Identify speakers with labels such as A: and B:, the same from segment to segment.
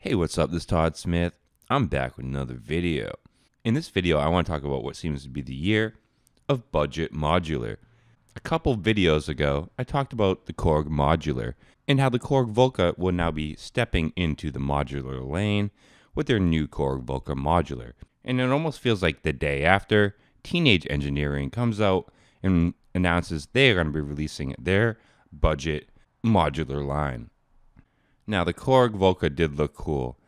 A: Hey, what's up? This is Todd Smith. I'm back with another video. In this video, I want to talk about what seems to be the year of budget modular. A couple videos ago, I talked about the Korg modular and how the Korg Volca will now be stepping into the modular lane with their new Korg Volca modular. And it almost feels like the day after, Teenage Engineering comes out and announces they are going to be releasing their budget modular line. Now, the Korg Volca did look cool,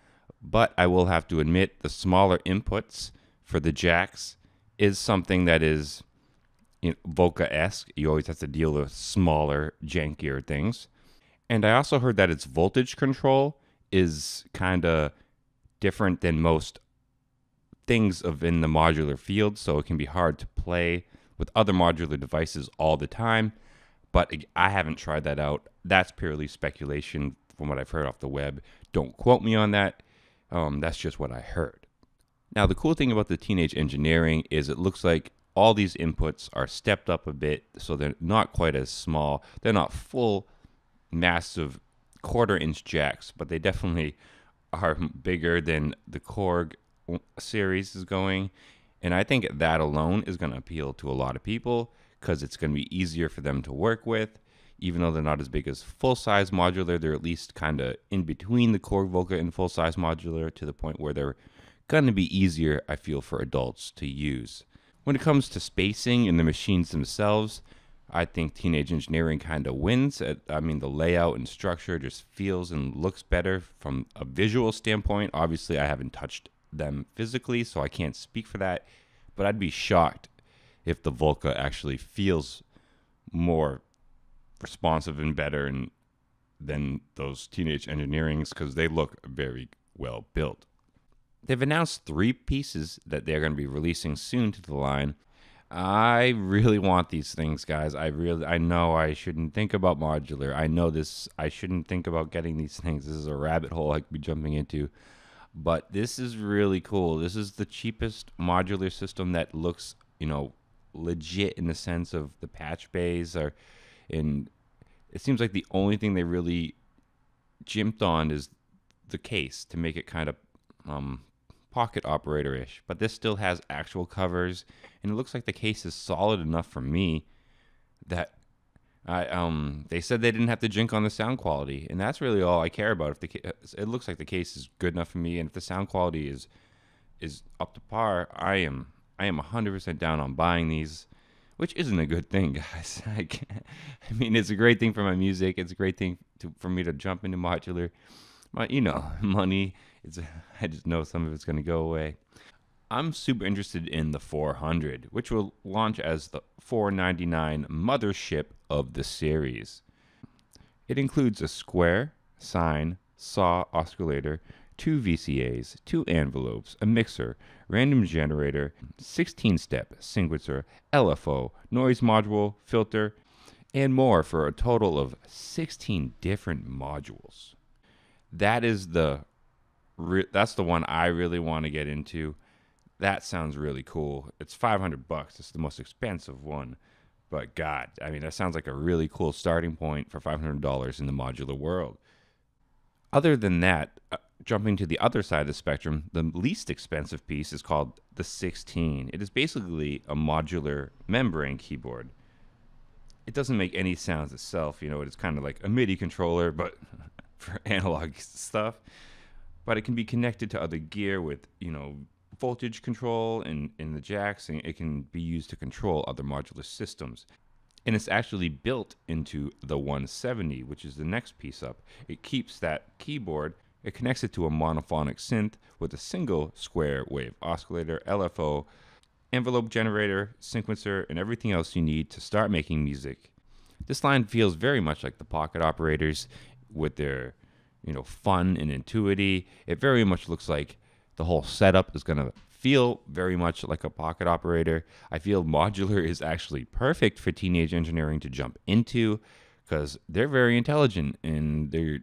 A: but I will have to admit the smaller inputs for the jacks is something that is Volca-esque. You always have to deal with smaller, jankier things. And I also heard that its voltage control is kind of different than most things in the modular field, so it can be hard to play with other modular devices all the time. But I haven't tried that out. That's purely speculation from what I've heard off the web. Don't quote me on that. That's just what I heard. Now, the cool thing about the Teenage Engineering is it looks like all these inputs are stepped up a bit, so they're not quite as small. They're not full, massive quarter-inch jacks, but they definitely are bigger than the Korg series is going. And I think that alone is going to appeal to a lot of people because it's going to be easier for them to work with. Even though they're not as big as full-size modular, they're at least kind of in between the Korg Volca and full-size modular to the point where they're going to be easier, I feel, for adults to use. When it comes to spacing and the machines themselves, I think Teenage Engineering kind of wins. The layout and structure just feels and looks better from a visual standpoint. Obviously, I haven't touched them physically, so I can't speak for that. But I'd be shocked if the Volca actually feels more responsive and better than those Teenage Engineerings because they look very well built. They've announced 3 pieces that they're going to be releasing soon to the line. I really want these things, guys. I know I shouldn't think about modular. I know this. I shouldn't think about getting these things. This is a rabbit hole I could be jumping into. But this is really cool. This is the cheapest modular system that looks, legit in the sense of the patch bays are. And it seems like the only thing they really jimped on is the case to make it kind of pocket operator-ish. But this still has actual covers, and it looks like the case is solid enough for me that they said they didn't have to jink on the sound quality, and that's really all I care about. It looks like the case is good enough for me, and if the sound quality is up to par, I am 100% down on buying these. Which isn't a good thing, guys. It's a great thing for my music. It's a great thing for me to jump into modular. But, money, I just know some of it's going to go away. I'm super interested in the 400, which will launch as the $499 mothership of the series. It includes a square, sine, saw oscillator, 2 VCAs, 2 envelopes, a mixer, random generator, 16-step sequencer, LFO, noise module, filter, and more for a total of 16 different modules. That's the one I really want to get into. That sounds really cool. It's $500. It's the most expensive one. But God, that sounds like a really cool starting point for $500 in the modular world. Other than that, jumping to the other side of the spectrum, the least expensive piece is called the 16. It is basically a modular membrane keyboard. It doesn't make any sounds itself. It's kind of like a MIDI controller, but for analog stuff. But it can be connected to other gear with, voltage control in the jacks, and it can be used to control other modular systems. And it's actually built into the 170, which is the next piece up. It keeps that keyboard. It connects it to a monophonic synth with a single square wave oscillator, LFO, envelope generator, sequencer, and everything else you need to start making music. This line feels very much like the pocket operators with their, fun and intuity. It very much looks like the whole setup is going to feel very much like a pocket operator. I feel modular is actually perfect for Teenage Engineering to jump into because they're very intelligent and they're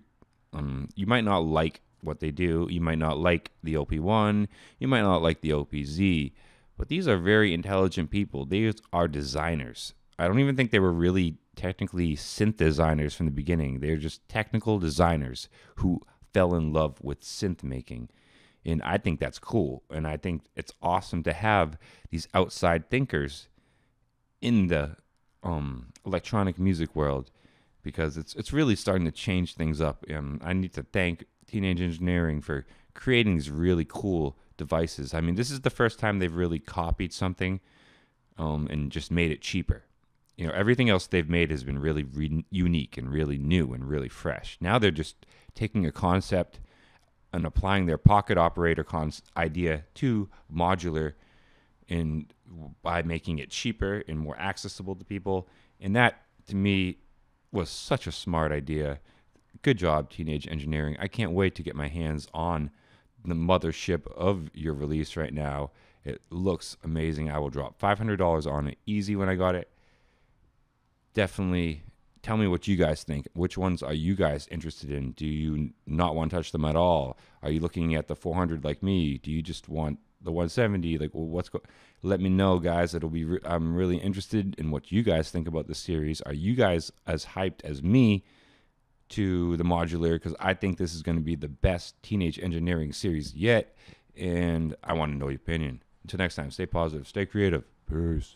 A: you might not like what they do. You might not like the OP1. You might not like the OPZ. But these are very intelligent people. These are designers. I don't even think they were really technically synth designers from the beginning. They're just technical designers who fell in love with synth making. And I think that's cool. And I think it's awesome to have these outside thinkers in the electronic music world, because it's really starting to change things up. I need to thank Teenage Engineering for creating these really cool devices. I mean, this is the first time they've really copied something and just made it cheaper. You know, everything else they've made has been really unique and really new and really fresh. Now they're just taking a concept and applying their pocket operator idea to modular, and by making it cheaper and more accessible to people. And that, to me, was such a smart idea. Good job, Teenage Engineering. I can't wait to get my hands on the mothership of your release right now. It looks amazing. I will drop $500 on it easy when I got it. Definitely tell me what you guys think. Which ones are you guys interested in? Do you not want to touch them at all? Are you looking at the 400 like me? Do you just want the 170? Like, well, let me know, guys. I'm really interested in what you guys think about this series. Are you guys as hyped as me to the modular? Because I think this is going to be the best Teenage Engineering series yet, and I want to know your opinion. Until next time, stay positive, stay creative. Peace.